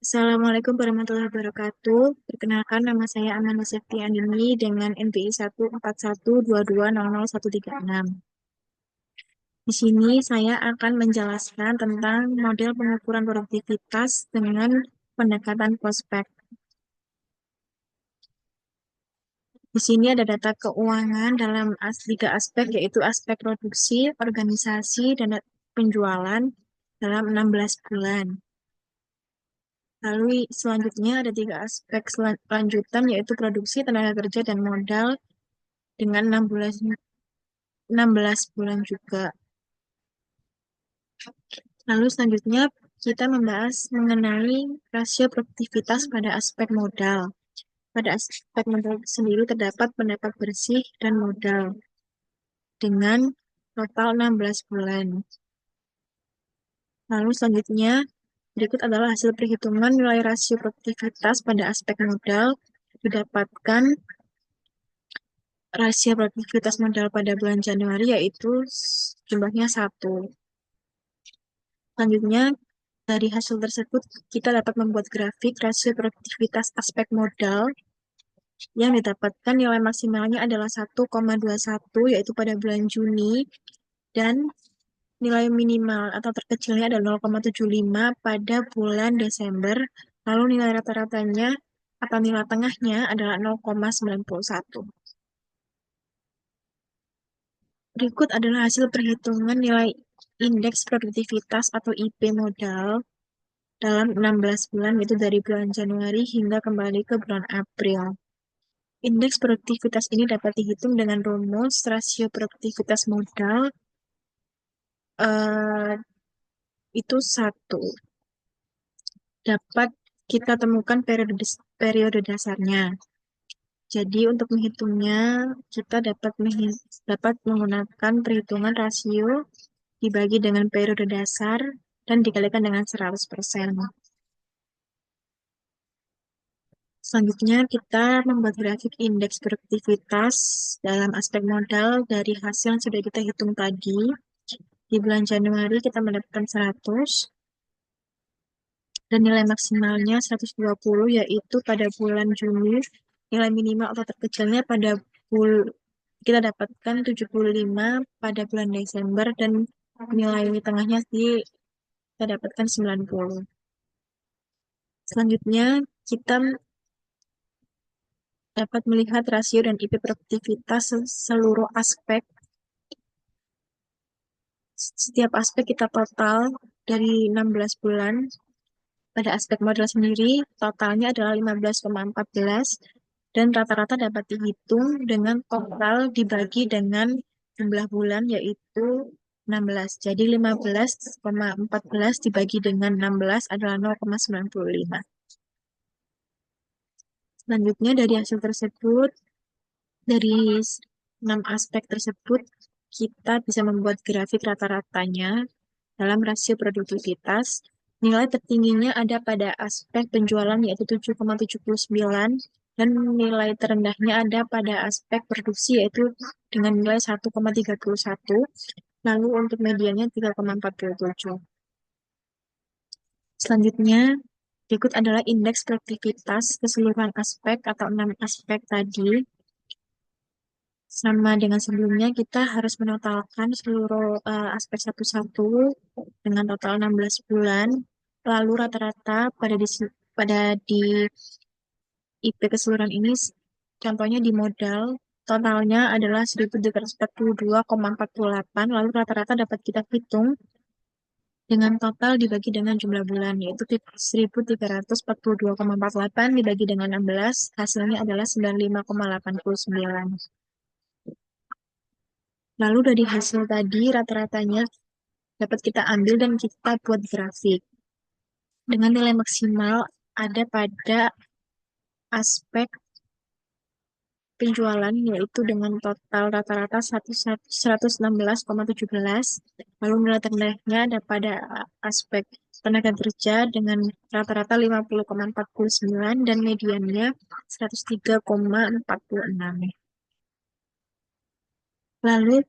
Assalamualaikum warahmatullahi wabarakatuh. Perkenalkan nama saya Amanda Septi Andini dengan NPI 141220013. Di sini saya akan menjelaskan tentang model pengukuran produktivitas dengan pendekatan prospek. Di sini ada data keuangan dalam tiga aspek, yaitu aspek produksi, organisasi, dan penjualan dalam 16 bulan. Lalu selanjutnya ada tiga aspek lanjutan, yaitu produksi, tenaga kerja, dan modal dengan 16 bulan juga. Lalu selanjutnya kita membahas mengenai rasio produktivitas pada aspek modal. Pada aspek modal sendiri terdapat pendapat bersih dan modal dengan total 16 bulan. Lalu selanjutnya berikut adalah hasil perhitungan nilai rasio produktivitas pada aspek modal. Didapatkan rasio produktivitas modal pada bulan Januari yaitu jumlahnya 1. Selanjutnya, dari hasil tersebut kita dapat membuat grafik rasio produktivitas aspek modal yang didapatkan nilai maksimalnya adalah 1,21 yaitu pada bulan Juni, dan nilai minimal atau terkecilnya adalah 0,75 pada bulan Desember. Lalu nilai rata-ratanya atau nilai tengahnya adalah 0,91. Berikut adalah hasil perhitungan nilai indeks produktivitas atau IP modal dalam 16 bulan, yaitu dari bulan Januari hingga kembali ke bulan April. Indeks produktivitas ini dapat dihitung dengan rumus rasio produktivitas modal eh, itu 1. Dapat kita temukan periode dasarnya. Jadi untuk menghitungnya kita dapat menggunakan perhitungan rasio dibagi dengan periode dasar dan dikalikan dengan 100%. Selanjutnya, kita membuat grafik indeks produktivitas dalam aspek modal dari hasil yang sudah kita hitung tadi. Di bulan Januari kita mendapatkan 100, dan nilai maksimalnya 120, yaitu pada bulan Juni. Nilai minimal atau terkecilnya pada kita dapatkan 75 pada bulan Desember, dan nilai tengahnya kita dapatkan 90. Selanjutnya, kita dapat melihat rasio dan IP produktivitas seluruh aspek. Setiap aspek kita total dari 16 bulan. Pada aspek modal sendiri, totalnya adalah 15,14 dan rata-rata dapat dihitung dengan total dibagi dengan jumlah bulan yaitu 16. Jadi 15,14 dibagi dengan 16 adalah 0,95. Selanjutnya dari hasil tersebut, dari 6 aspek tersebut, kita bisa membuat grafik rata-ratanya dalam rasio produktivitas. Nilai tertingginya ada pada aspek penjualan yaitu 7,79, dan nilai terendahnya ada pada aspek produksi yaitu dengan nilai 1,31. Lalu untuk mediannya 3,47. Selanjutnya, berikut adalah indeks produktivitas keseluruhan aspek atau 6 aspek tadi. Sama dengan sebelumnya, kita harus menotalkan seluruh aspek satu-satu dengan total 16 bulan. Lalu rata-rata pada di IP keseluruhan ini, contohnya di modal, totalnya adalah 1.342,48. Lalu rata-rata dapat kita hitung dengan total dibagi dengan jumlah bulan, yaitu 1.342,48 dibagi dengan 16, hasilnya adalah 95,89. Lalu dari hasil tadi, rata-ratanya dapat kita ambil dan kita buat grafik. Dengan nilai maksimal ada pada aspek penjualan, yaitu dengan total rata-rata 116,17. Lalu nilai terendahnya ada pada aspek tenaga kerja dengan rata-rata 50,49 dan mediannya 103,46. Lalu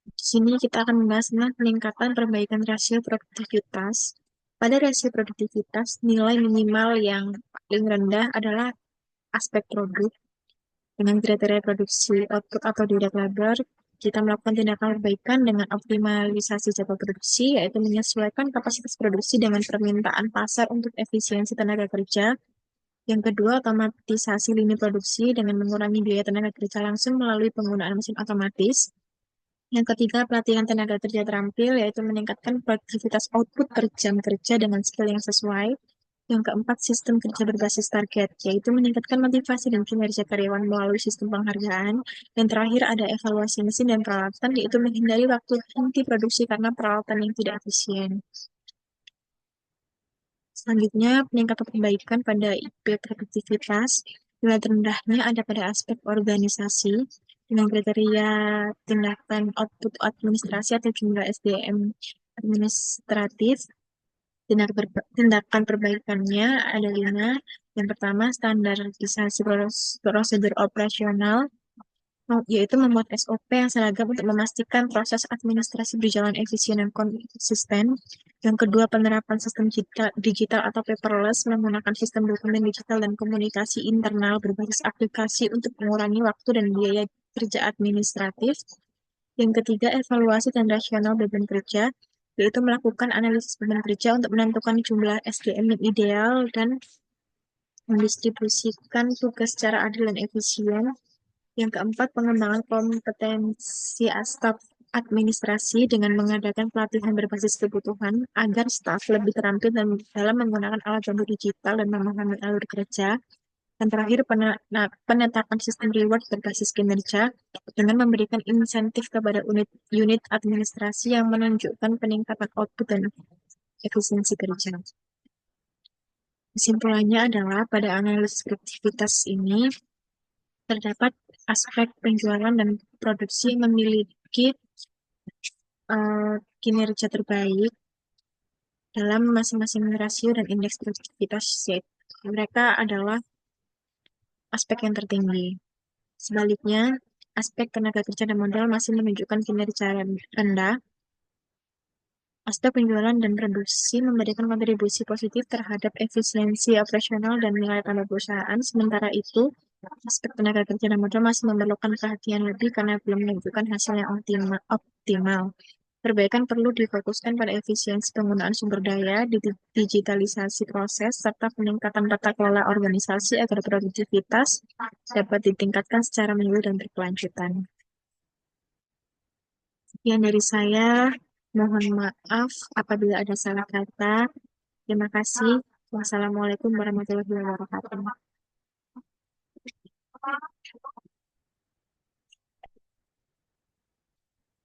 di sini kita akan membahas tentang peningkatan perbaikan rasio produktivitas. Pada rasio produktivitas, nilai minimal yang paling rendah adalah aspek produk. Dengan kriteria produksi, output atau direct labor, kita melakukan tindakan perbaikan dengan optimalisasi jadwal produksi, yaitu menyesuaikan kapasitas produksi dengan permintaan pasar untuk efisiensi tenaga kerja. Yang kedua, otomatisasi lini produksi dengan mengurangi biaya tenaga kerja langsung melalui penggunaan mesin otomatis. Yang ketiga, pelatihan tenaga kerja terampil, yaitu meningkatkan produktivitas output per jam kerja dengan skill yang sesuai. Yang keempat, sistem kerja berbasis target, yaitu meningkatkan motivasi dan kinerja karyawan melalui sistem penghargaan. Dan terakhir, ada evaluasi mesin dan peralatan, yaitu menghindari waktu henti produksi karena peralatan yang tidak efisien. Selanjutnya, peningkatan perbaikan pada IP produktivitas. Nilai terendahnya ada pada aspek organisasi, dengan kriteria tindakan output administrasi atau jumlah SDM administratif. Tindakan perbaikannya ada 5. Yang pertama, standarisasi prosedur operasional, yaitu membuat SOP yang seragam untuk memastikan proses administrasi berjalan efisien dan konsisten. Yang kedua, penerapan sistem digital atau paperless menggunakan sistem dokumen digital dan komunikasi internal berbasis aplikasi untuk mengurangi waktu dan biaya kerja administratif. Yang ketiga, evaluasi dan rasional beban kerja, yaitu melakukan analisis beban kerja untuk menentukan jumlah SDM yang ideal dan mendistribusikan tugas secara adil dan efisien. Yang keempat, pengembangan kompetensi staf administrasi dengan mengadakan pelatihan berbasis kebutuhan agar staf lebih terampil dalam menggunakan alat bantu digital dan memahami alur kerja. Dan terakhir, penetapan sistem reward berbasis kinerja dengan memberikan insentif kepada unit administrasi yang menunjukkan peningkatan output dan efisiensi kerja. Kesimpulannya adalah pada analisis produktivitas ini terdapat aspek penjualan dan produksi yang memiliki kinerja terbaik dalam masing-masing rasio dan indeks produktivitas, yaitu mereka adalah aspek yang tertinggi. Sebaliknya, aspek tenaga kerja dan modal masih menunjukkan kinerja rendah. Aspek penjualan dan produksi memberikan kontribusi positif terhadap efisiensi operasional dan nilai tambah perusahaan. Sementara itu, aspek tenaga kerja dan modal masih memerlukan perhatian lebih karena belum menunjukkan hasil yang optimal. Perbaikan perlu difokuskan pada efisiensi penggunaan sumber daya, digitalisasi proses, serta peningkatan tata kelola organisasi agar produktivitas dapat ditingkatkan secara menyeluruh dan berkelanjutan. Sekian dari saya. Mohon maaf apabila ada salah kata. Terima kasih. Wassalamualaikum warahmatullahi wabarakatuh.